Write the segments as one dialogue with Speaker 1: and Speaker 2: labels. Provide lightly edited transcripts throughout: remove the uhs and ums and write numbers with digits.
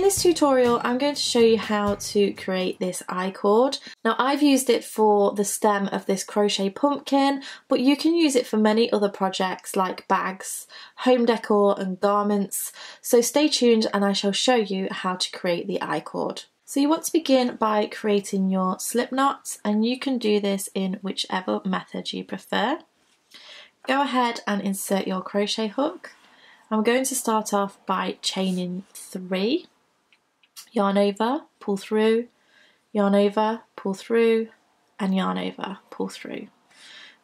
Speaker 1: this tutorial I'm going to show you how to create this I-cord. Now I've used it for the stem of this crochet pumpkin, but you can use it for many other projects like bags, home decor and garments. So stay tuned and I shall show you how to create the I-cord. So you want to begin by creating your slip knots, and you can do this in whichever method you prefer. Go ahead and insert your crochet hook. I'm going to start off by chaining 3. Yarn over, pull through, yarn over, pull through, and yarn over, pull through.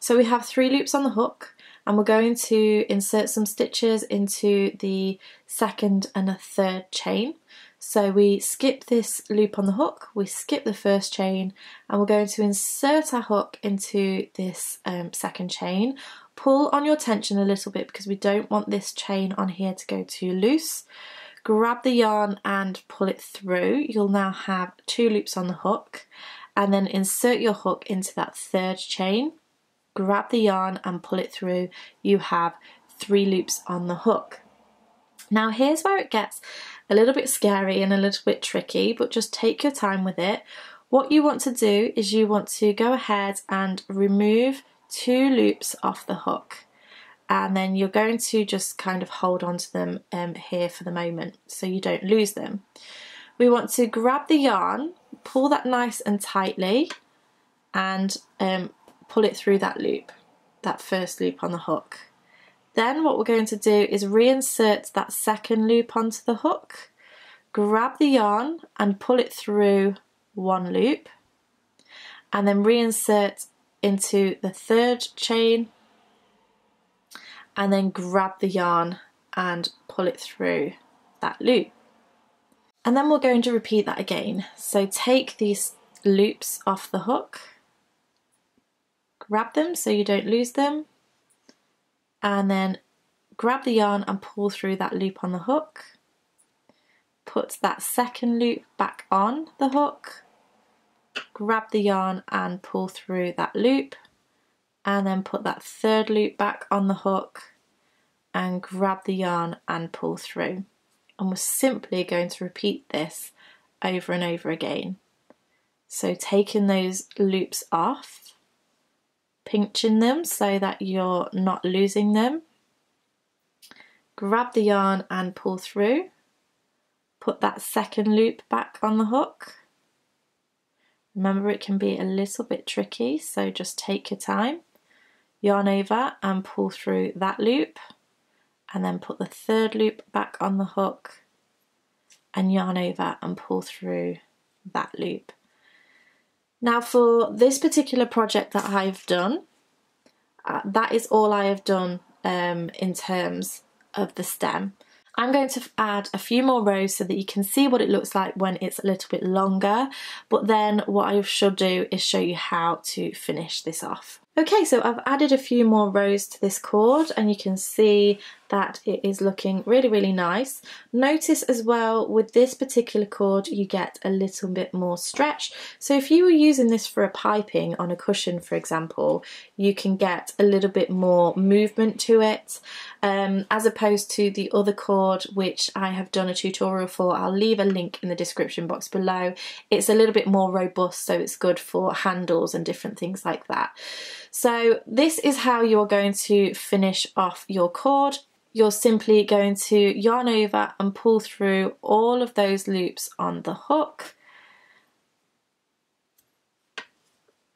Speaker 1: So we have 3 loops on the hook, and we're going to insert some stitches into the second and a third chain. So we skip this loop on the hook, we skip the first chain, and we're going to insert our hook into this second chain. Pull on your tension a little bit because we don't want this chain on here to go too loose. Grab the yarn and pull it through. You'll now have 2 loops on the hook, and then insert your hook into that third chain. Grab the yarn and pull it through. You have 3 loops on the hook. Now here's where it gets a little bit scary and a little bit tricky, but just take your time with it. What you want to do is you want to go ahead and remove 2 loops off the hook, and then you're going to just kind of hold on to them here for the moment so you don't lose them. We want to grab the yarn, pull that nice and tightly, and pull it through that loop, that first loop on the hook. Then what we're going to do is reinsert that second loop onto the hook, grab the yarn and pull it through 1 loop, and then reinsert into the third chain, and then grab the yarn and pull it through that loop. And then we're going to repeat that again. So take these loops off the hook, grab them so you don't lose them, and then grab the yarn and pull through that loop on the hook. Put that second loop back on the hook, grab the yarn and pull through that loop, and then put that third loop back on the hook and grab the yarn and pull through. And we're simply going to repeat this over and over again. So taking those loops off, pinching them so that you're not losing them, grab the yarn and pull through, put that second loop back on the hook. Remember, it can be a little bit tricky, so just take your time. Yarn over and pull through that loop, and then put the third loop back on the hook and yarn over and pull through that loop. Now for this particular project that I've done, that is all I have done in terms of the stem. I'm going to add a few more rows so that you can see what it looks like when it's a little bit longer, but then what I should do is show you how to finish this off. Okay, so I've added a few more rows to this cord and you can see that it is looking really, really nice. Notice as well with this particular cord you get a little bit more stretch. So if you were using this for a piping on a cushion, for example, you can get a little bit more movement to it, as opposed to the other cord which I have done a tutorial for. I'll leave a link in the description box below. It's a little bit more robust, so it's good for handles and different things like that. So this is how you're going to finish off your cord. You're simply going to yarn over and pull through all of those loops on the hook.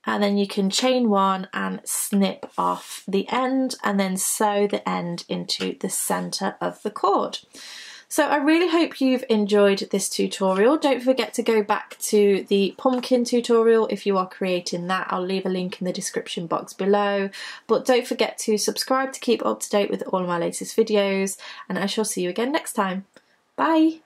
Speaker 1: And then you can chain 1 and snip off the end and then sew the end into the center of the cord. So I really hope you've enjoyed this tutorial. Don't forget to go back to the pumpkin tutorial if you are creating that. I'll leave a link in the description box below. But don't forget to subscribe to keep up to date with all of my latest videos, and I shall see you again next time. Bye!